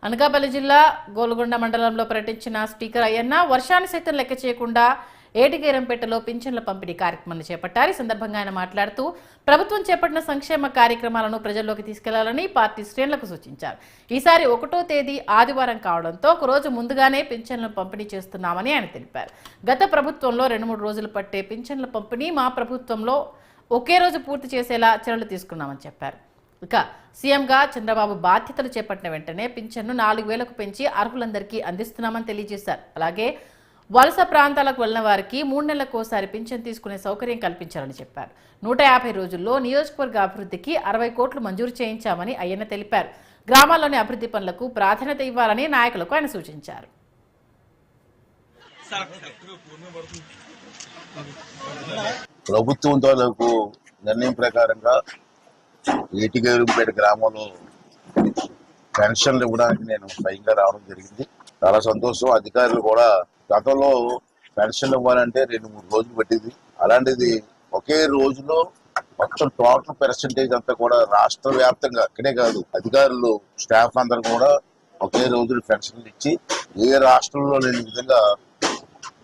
అనకాపల్లి జిల్లా గోల్గొండ మండలంలో పర్యటించిన స్పీకర్ అయ్యన్న వర్షాన్ని సైతం లెక్క చేయకుండా ఏటిగేరంపేటలో పింఛన్ల పంపిణీ కార్యక్రమాన్ని చేపట్టారు. ఈ సందర్భంగా ఆయన మాట్లాడుతూ ప్రభుత్వం చేపట్టిన సంక్షేమ కార్యక్రమాలను ప్రజల్లోకి తీసుకెళ్లాలని పార్టీ శ్రేణులకు సూచించారు. ఈసారి 1వ తేదీ ఆదివారం కావడంతో ఒక రోజు ముందుగానే పింఛన్లను పంపిణీ చేస్తున్నామని ఆయన తెలిపారు. గత ప్రభుత్వంలో 2-3 రోజులు పట్టే పింఛన్ల పంపిణీ మా ప్రభుత్వంలో ఒకే రోజు పూర్తి చేసేలా చర్యలు తీసుకున్నామని చెప్పారు. ఇక సీఎంగా చంద్రబాబు బాధ్యతలు చేపట్టిన వెంటనే పింఛన్ను 4,000కు పెంచి అర్హులందరికీ అందిస్తున్నామని తెలియజేశారు. అలాగే వలస ప్రాంతాలకు వెళ్లిన వారికి 3 నెలలకోసారి పింఛన్ తీసుకునే సౌకర్యం కల్పించాలని చెప్పారు. 150 రోజుల్లో నియోజకవర్గ అభివృద్ధికి 60 కోట్లు మంజూరు చేయించామని అయ్యన్న తెలిపారు. గ్రామాల్లోని అభివృద్ధి పనులకు ప్రాధాన్యత ఇవ్వాలని నాయకులకు ఆయన సూచించారు. ప్రభుత్వం తాలూకు నిర్ణయం ప్రకారంగా ఏటిగేరంపేట గ్రామంలో పెన్షన్లు ఇవ్వడానికి నేను స్వయంగా రావడం జరిగింది. చాలా సంతోషం. అధికారులు కూడా గతంలో పెన్షన్లు ఇవ్వాలంటే 2-3 రోజులు పట్టింది. అలాంటిది ఒకే రోజులో మొత్తం టోటల్ పర్సెంటేజ్ అంతా కూడా రాష్ట్ర వ్యాప్తంగా ఇక్కడే కాదు, అధికారులు స్టాఫ్ అందరూ కూడా ఒకే రోజులు పెన్షన్లు ఇచ్చి ఏ రాష్ట్రంలో లేని విధంగా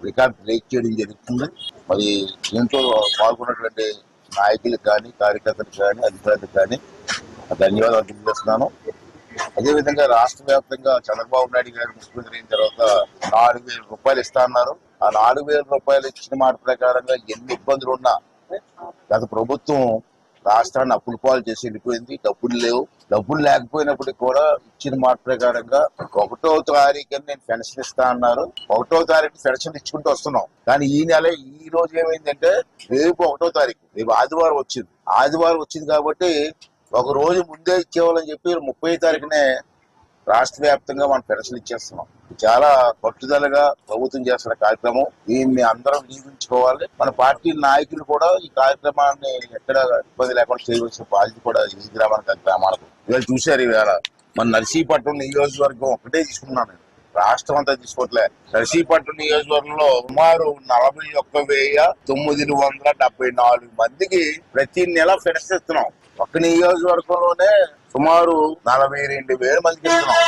రికార్డ్ బ్రేక్ చేయడం జరుగుతుంది. మరి దీంట్లో పాల్గొన్నటువంటి నాయకులకు కానీ, కార్యకర్తలకు కానీ, అధికారులకు కానీ ధన్యవాదాలు తెలియజేస్తున్నాను. అదేవిధంగా రాష్ట్ర వ్యాప్తంగా చంద్రబాబు నాయుడు గారు ముఖ్యమంత్రి అయిన తర్వాత 4,000 రూపాయలు ఇస్తా అన్నారు. ఆ 4,000 రూపాయలు ఇచ్చిన మాట ప్రకారంగా ఎన్ని ఇబ్బందులు ఉన్నా గత ప్రభుత్వం రాష్ట్రాన్ని అప్పుల పాలు చేసి వెళ్ళిపోయింది. డబ్బులు లేవు. డబ్బులు లేకపోయినప్పటికీ కూడా ఇచ్చిన మాట ప్రకారంగా 1వ తారీఖు నేను పెన్షన్ ఇస్తా అన్నారు. 1వ తారీఖు పెన్షన్ ఇచ్చుకుంటూ వస్తున్నాం. కానీ ఈ నెల ఈ రోజు ఏమైందంటే రేపు 1వ తారీఖు, రేపు ఆదివారం వచ్చింది. ఆదివారం వచ్చింది కాబట్టి ఒక రోజు ముందే ఇచ్చేవాళ్ళని చెప్పి 30వ తారీఖునే రాష్ట్ర వ్యాప్తంగా మనం పెన్షన్ ఇచ్చేస్తున్నాం. చాలా పట్టుదలగా ప్రభుత్వం చేస్తున్న కార్యక్రమం. దీన్ని అందరం వినియోగించుకోవాలి. మన పార్టీ నాయకులు కూడా ఈ కార్యక్రమాన్ని ఎక్కడ ఇబ్బంది లేకుండా చేయవలసిన బాధ్యత కూడా ఈ గ్రామాలకు. ఇవాళ చూశారు, ఈవేళ మన నర్సీపట్నం నియోజకవర్గం ఒకటే తీసుకున్నాను, రాష్ట్రం అంతా తీసుకోవట్లే. నర్సీపట్నం నియోజకవర్గంలో సుమారు 41,974 మందికి ప్రతి నెల పెన్షన్ ఇస్తున్నాం. ఒక్క నియోజకవర్గంలోనే సుమారు 42,000 మందికి ఇస్తున్నాం.